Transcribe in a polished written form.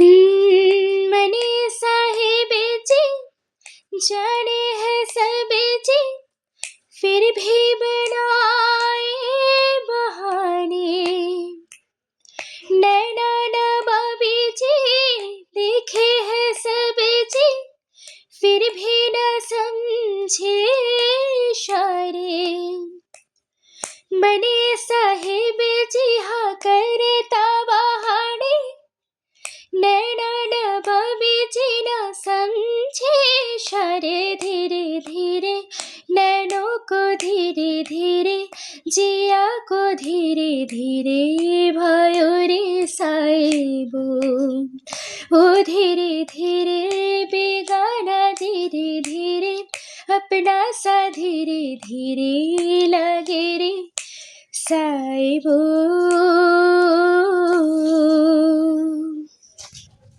मने साहिब जी जाने है सब जी, फिर भी बनाए बहाने। नैना नवाबी जी देखे हैं सब जी, फिर भी न समझे इशारे। बने साहिब जी हाँ करता बहाने, नैना नवाबी जी न समझे इशारे। धीरे धीरे नैनों को धीरे धीरे, जिया को धीरे धीरे भयो रे साहिबो। ओ धीरे धीरे बेगाना धीरे धीरे, अपना सा धीरे धीरे लगे रे साहिबो।